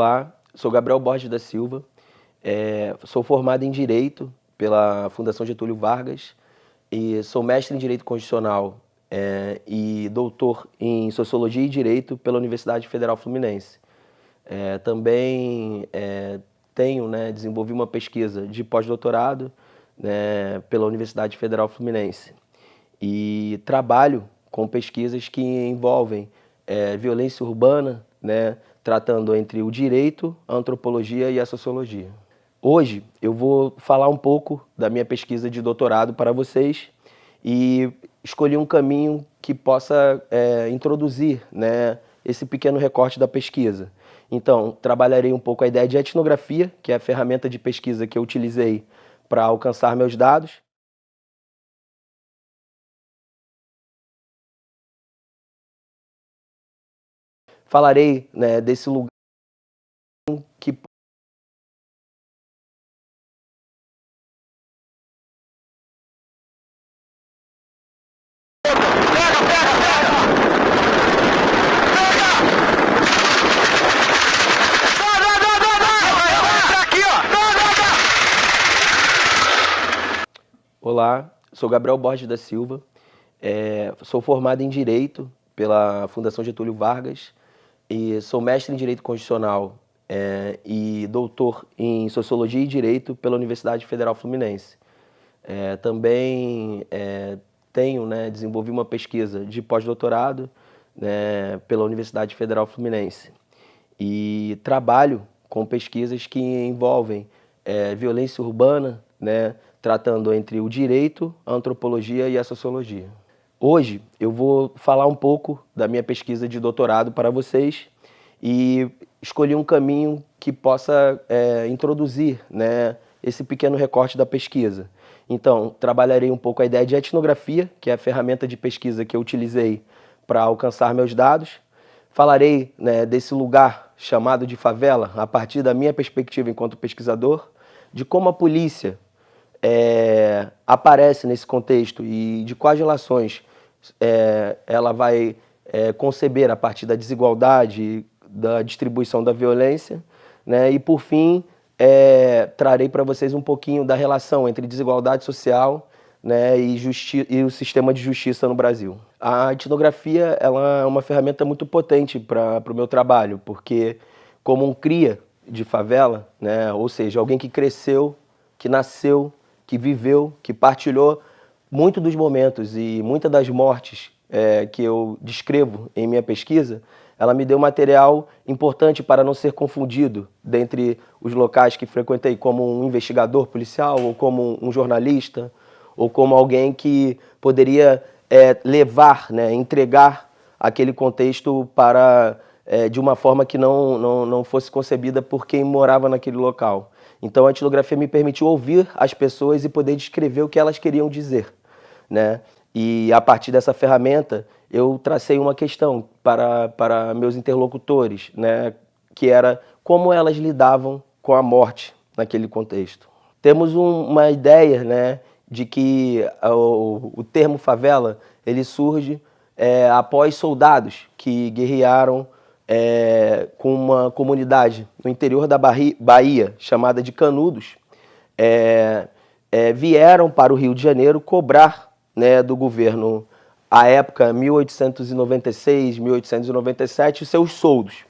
Olá, sou Gabriel Borges da Silva, sou formado em Direito pela Fundação Getúlio Vargas e sou mestre em Direito Constitucional e doutor em Sociologia e Direito pela Universidade Federal Fluminense. Também desenvolvi uma pesquisa de pós-doutorado pela Universidade Federal Fluminense e trabalho com pesquisas que envolvem violência urbana, tratando entre o direito, a antropologia e a sociologia. Hoje eu vou falar um pouco da minha pesquisa de doutorado para vocês e escolhi um caminho que possa introduzir esse pequeno recorte da pesquisa. Então, trabalharei um pouco a ideia de etnografia, que é a ferramenta de pesquisa que eu utilizei para alcançar meus dados. Falarei desse lugar que Olá, sou Gabriel Borges da Silva, sou formado em Direito pela Fundação Getúlio Vargas e sou mestre em Direito Constitucional e doutor em Sociologia e Direito pela Universidade Federal Fluminense. Também desenvolvi uma pesquisa de pós-doutorado pela Universidade Federal Fluminense e trabalho com pesquisas que envolvem violência urbana, tratando entre o direito, a antropologia e a sociologia. Hoje eu vou falar um pouco da minha pesquisa de doutorado para vocês e escolhi um caminho que possa introduzir esse pequeno recorte da pesquisa. Então, trabalharei um pouco a ideia de etnografia, que é a ferramenta de pesquisa que eu utilizei para alcançar meus dados. Falarei desse lugar chamado de favela, a partir da minha perspectiva enquanto pesquisador, de como a polícia aparece nesse contexto e de quais relações ela vai conceber a partir da desigualdade, da distribuição da violência, e por fim trarei para vocês um pouquinho da relação entre desigualdade social e o sistema de justiça no Brasil. A etnografia ela é uma ferramenta muito potente para o meu trabalho, porque como um cria de favela, ou seja, alguém que cresceu, que nasceu, que viveu, que partilhou muito dos momentos e muitas das mortes que eu descrevo em minha pesquisa, ela me deu material importante para não ser confundido dentre os locais que frequentei como um investigador policial, ou como um jornalista, ou como alguém que poderia levar, entregar aquele contexto para de uma forma que não fosse concebida por quem morava naquele local. Então a etnografia me permitiu ouvir as pessoas e poder descrever o que elas queriam dizer, E a partir dessa ferramenta eu tracei uma questão para meus interlocutores, que era como elas lidavam com a morte naquele contexto. Temos uma ideia de que o termo favela ele surge após soldados que guerrearam com uma comunidade no interior da Bahia, chamada de Canudos, vieram para o Rio de Janeiro cobrar do governo, à época, 1896, 1897, seus soldos.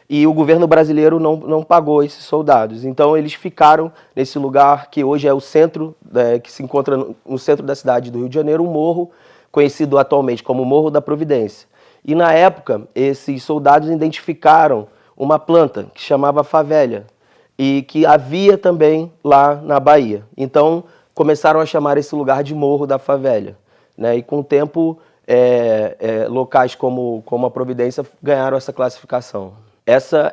E o governo brasileiro não pagou esses soldados. Então eles ficaram nesse lugar que hoje é o centro, que se encontra no centro da cidade do Rio de Janeiro, um morro conhecido atualmente como Morro da Providência. E na época, esses soldados identificaram uma planta que chamava favélia e que havia também lá na Bahia. Então, começaram a chamar esse lugar de Morro da Favélia. E com o tempo, locais como a Providência ganharam essa classificação.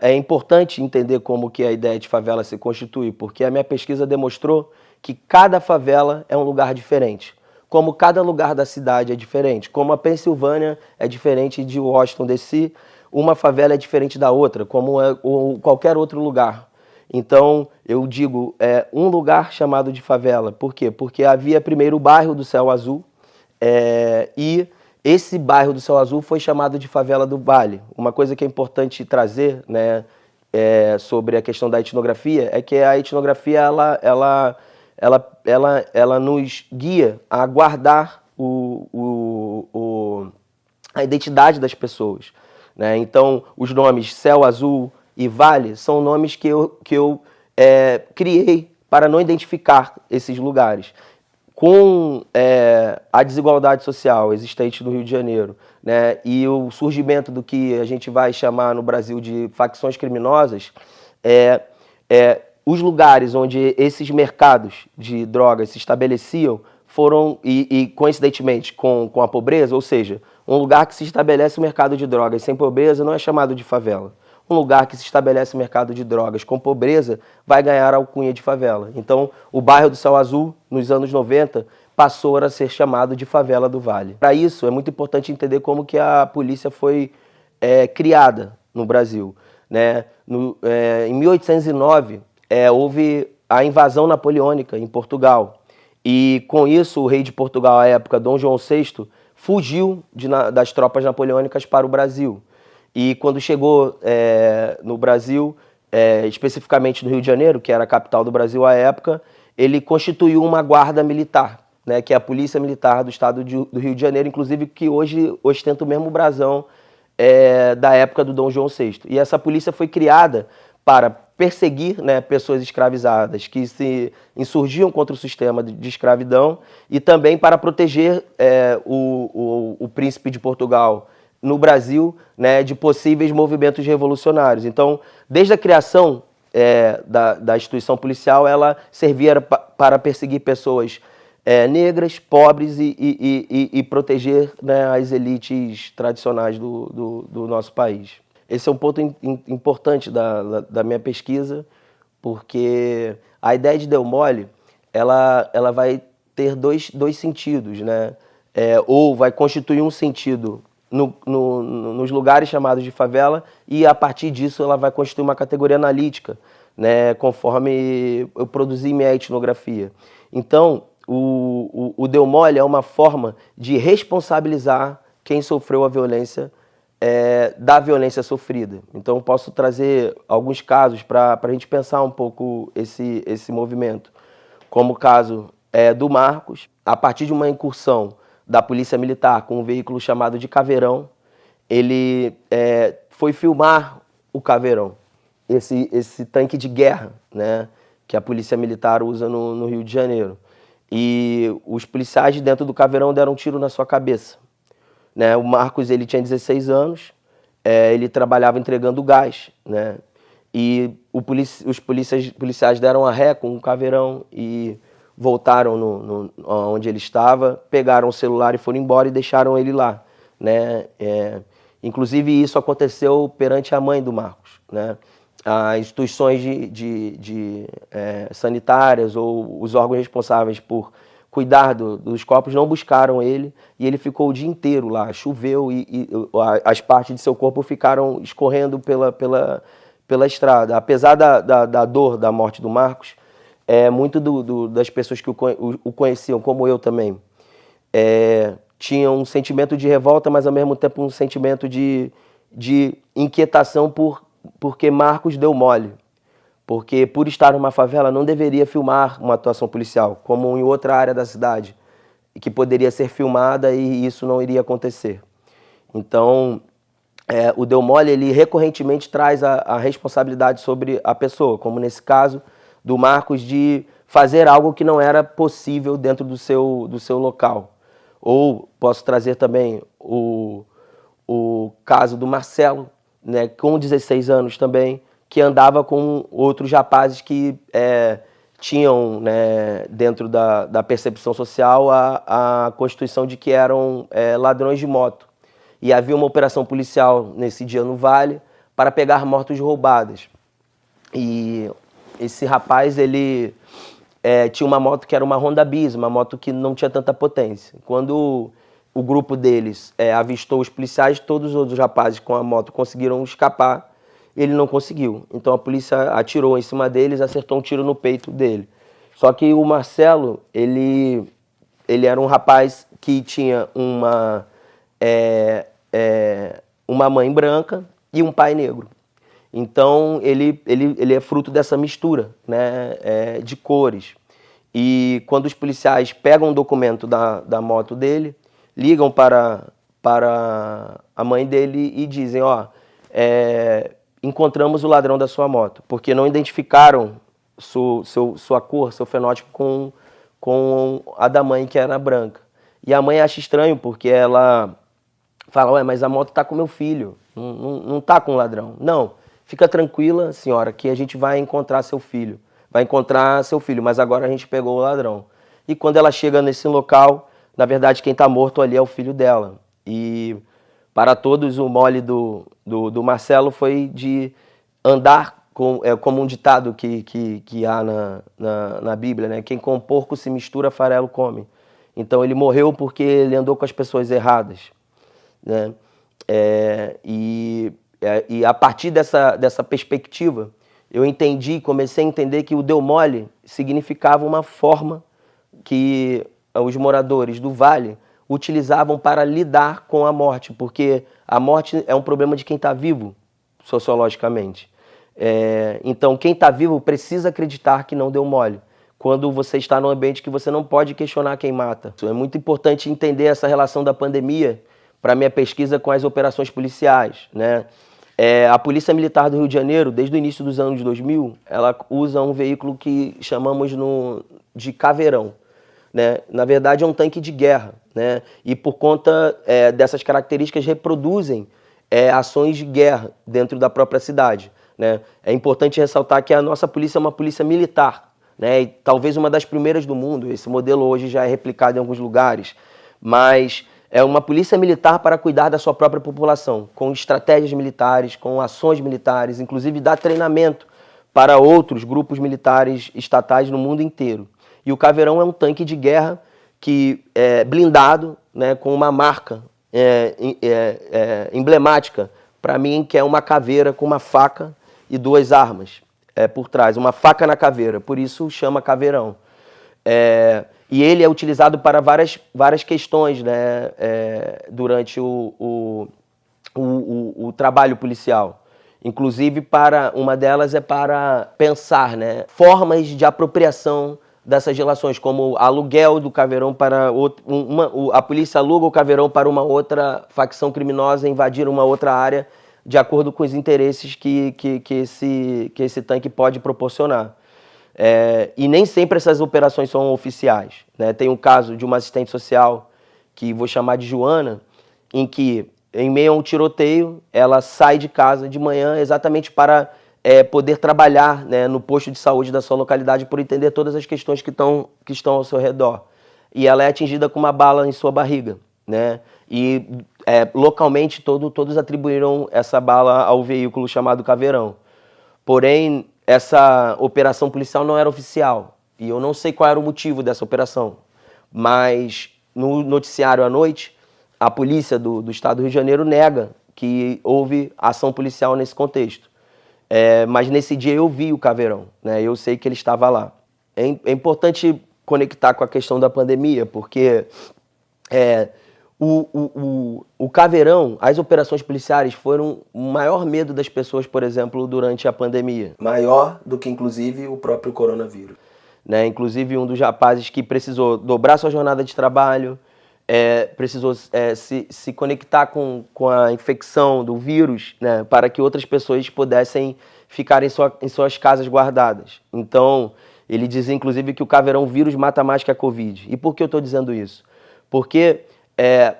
É importante entender como que a ideia de favela se constitui, porque a minha pesquisa demonstrou que cada favela é um lugar diferente. Como cada lugar da cidade é diferente, como a Pensilvânia é diferente de Washington DC, uma favela é diferente da outra, como qualquer outro lugar. Então, eu digo, um lugar chamado de favela. Por quê? Porque havia primeiro o bairro do Céu Azul, e esse bairro do Céu Azul foi chamado de Favela do Vale. Uma coisa que é importante trazer, sobre a questão da etnografia é que a etnografia ela nos guia a guardar a identidade das pessoas, né? Então, os nomes Céu Azul e Vale são nomes que eu criei para não identificar esses lugares. Com a desigualdade social existente no Rio de Janeiro, né, e o surgimento do que a gente vai chamar no Brasil de facções criminosas, os lugares onde esses mercados de drogas se estabeleciam foram, e coincidentemente com a pobreza, ou seja, um lugar que se estabelece o mercado de drogas sem pobreza não é chamado de favela. Um lugar que se estabelece o mercado de drogas com pobreza vai ganhar a alcunha de favela. Então, o bairro do Céu Azul, nos anos 90, passou a ser chamado de Favela do Vale. Para isso, é muito importante entender como que a polícia foi criada no Brasil, né? Em 1809, houve a invasão napoleônica em Portugal. E, com isso, o rei de Portugal, à época, Dom João VI, fugiu das tropas napoleônicas para o Brasil. E quando chegou no Brasil, especificamente no Rio de Janeiro, que era a capital do Brasil à época, ele constituiu uma guarda militar, né, que é a Polícia Militar do Estado do Rio de Janeiro, inclusive que hoje ostenta o mesmo brasão da época do Dom João VI. E essa polícia foi criada para perseguir, né, pessoas escravizadas que se insurgiam contra o sistema de escravidão e também para proteger o príncipe de Portugal no Brasil, né, de possíveis movimentos revolucionários. Então, desde a criação da instituição policial, ela servia para perseguir pessoas negras, pobres e proteger, né, as elites tradicionais do nosso país. Esse é um ponto importante da minha pesquisa, porque a ideia de Deu Mole, ela vai ter dois sentidos, né? Ou vai constituir um sentido nos lugares chamados de favela, e a partir disso ela vai constituir uma categoria analítica, né, conforme eu produzi minha etnografia. Então, o Deu Mole é uma forma de responsabilizar quem sofreu a violência, da violência sofrida. Então, posso trazer alguns casos para a gente pensar um pouco esse movimento. Como o caso do Marcos, a partir de uma incursão da Polícia Militar com um veículo chamado de Caveirão, ele foi filmar o Caveirão, esse tanque de guerra, né, que a Polícia Militar usa no Rio de Janeiro. E os policiais dentro do Caveirão deram um tiro na sua cabeça, né? O Marcos, ele tinha 16 anos, ele trabalhava entregando gás, né? E os policiais deram a ré com o Caveirão e voltaram onde ele estava, pegaram o celular e foram embora e deixaram ele lá, né? Inclusive, isso aconteceu perante a mãe do Marcos, né? As instituições sanitárias ou os órgãos responsáveis por cuidar dos corpos não buscaram ele, e ele ficou o dia inteiro lá. Choveu e as partes de seu corpo ficaram escorrendo pela estrada. Apesar da dor da morte do Marcos, muito das pessoas que o conheciam, como eu também, tinham um sentimento de revolta, mas ao mesmo tempo um sentimento de inquietação porque Marcos deu mole. Porque, por estar numa favela, não deveria filmar uma atuação policial, como em outra área da cidade, que poderia ser filmada e isso não iria acontecer. Então, o Deu Mole, ele recorrentemente traz a responsabilidade sobre a pessoa, como nesse caso do Marcos, de fazer algo que não era possível dentro do seu local. Ou posso trazer também o caso do Marcelo, né, com 16 anos também, que andava com outros rapazes que tinham, né, dentro da percepção social a constituição de que eram ladrões de moto. E havia uma operação policial nesse dia no Vale para pegar motos roubadas. E esse rapaz, ele tinha uma moto que era uma Honda Bis, uma moto que não tinha tanta potência. Quando o grupo deles avistou os policiais, todos os outros rapazes com a moto conseguiram escapar. Ele não conseguiu. Então a polícia atirou em cima deles, acertou um tiro no peito dele. Só que o Marcelo, ele era um rapaz que tinha uma mãe branca e um pai negro. Então ele é fruto dessa mistura, né, de cores. E quando os policiais pegam o documento da moto dele, ligam para a mãe dele e dizem, ó, encontramos o ladrão da sua moto, porque não identificaram sua cor, seu fenótipo com a da mãe, que era branca. E a mãe acha estranho, porque ela fala, ué, mas a moto tá com meu filho, não tá com o ladrão. Não, fica tranquila, senhora, que a gente vai encontrar seu filho. Vai encontrar seu filho, mas agora a gente pegou o ladrão. E quando ela chega nesse local, na verdade quem está morto ali é o filho dela. E para todos o mole do Marcelo foi de andar como um ditado que há na Bíblia, né? Quem com porco se mistura, farelo come. Então ele morreu porque ele andou com as pessoas erradas, né? E a partir dessa perspectiva, eu comecei a entender que o deu mole significava uma forma que os moradores do Vale utilizavam para lidar com a morte, porque a morte é um problema de quem está vivo, sociologicamente. Então, quem está vivo precisa acreditar que não deu mole, quando você está num ambiente que você não pode questionar quem mata. É muito importante entender essa relação da pandemia para minha pesquisa com as operações policiais, né? A Polícia Militar do Rio de Janeiro, desde o início dos anos 2000, ela usa um veículo que chamamos de caveirão, né? Na verdade é um tanque de guerra, né? E por conta dessas características reproduzem ações de guerra dentro da própria cidade, né? É importante ressaltar que a nossa polícia é uma polícia militar, né? E talvez uma das primeiras do mundo. Esse modelo hoje já é replicado em alguns lugares, mas é uma polícia militar para cuidar da sua própria população, com estratégias militares, com ações militares, inclusive dá treinamento para outros grupos militares estatais no mundo inteiro. E o Caveirão é um tanque de guerra que é blindado, né, com uma marca emblemática para mim, que é uma caveira com uma faca e duas armas por trás, uma faca na caveira, por isso chama Caveirão. E ele é utilizado para várias questões, né, durante o trabalho policial. Inclusive, uma delas é para pensar, né, formas de apropriação dessas relações, como aluguel do Caveirão para a polícia aluga o Caveirão para uma outra facção criminosa invadir uma outra área de acordo com os interesses que esse tanque pode proporcionar. E nem sempre essas operações são oficiais, né? Tem um caso de uma assistente social, que vou chamar de Joana, em que, em meio a um tiroteio, ela sai de casa de manhã exatamente para poder trabalhar, né, no posto de saúde da sua localidade, por entender todas as questões que estão ao seu redor. E ela é atingida com uma bala em sua barriga, né? E localmente todos atribuíram essa bala ao veículo chamado Caveirão. Porém, essa operação policial não era oficial, e eu não sei qual era o motivo dessa operação, mas no noticiário à noite, a polícia do estado do Rio de Janeiro nega que houve ação policial nesse contexto. Mas nesse dia eu vi o Caveirão, né? Eu sei que ele estava lá. É importante conectar com a questão da pandemia, porque o Caveirão, as operações policiais foram o maior medo das pessoas, por exemplo, durante a pandemia. Maior do que, inclusive, o próprio coronavírus, né? Inclusive, um dos rapazes que precisou dobrar sua jornada de trabalho, precisou se conectar com a infecção do vírus, né, para que outras pessoas pudessem ficar em suas casas guardadas. Então, ele diz, inclusive, que o Caveirão vírus mata mais que a Covid. E por que eu estou dizendo isso? Porque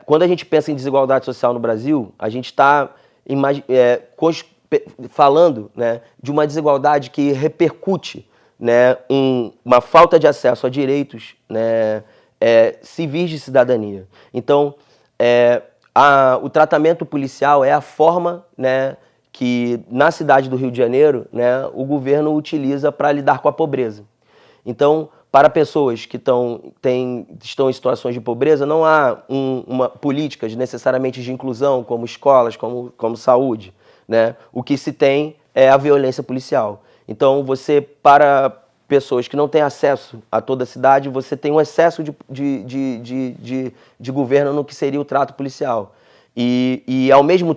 quando a gente pensa em desigualdade social no Brasil, a gente está falando, né, de uma desigualdade que repercute, né, uma falta de acesso a direitos, né, civis de cidadania. Então, o tratamento policial é a forma, né, que na cidade do Rio de Janeiro, né, o governo utiliza para lidar com a pobreza. Então, para pessoas que estão em situações de pobreza, não há políticas necessariamente de inclusão, como escolas, como saúde, né? O que se tem é a violência policial. Então, para pessoas que não têm acesso a toda a cidade, você tem um excesso de governo no que seria o trato policial. E ao mesmo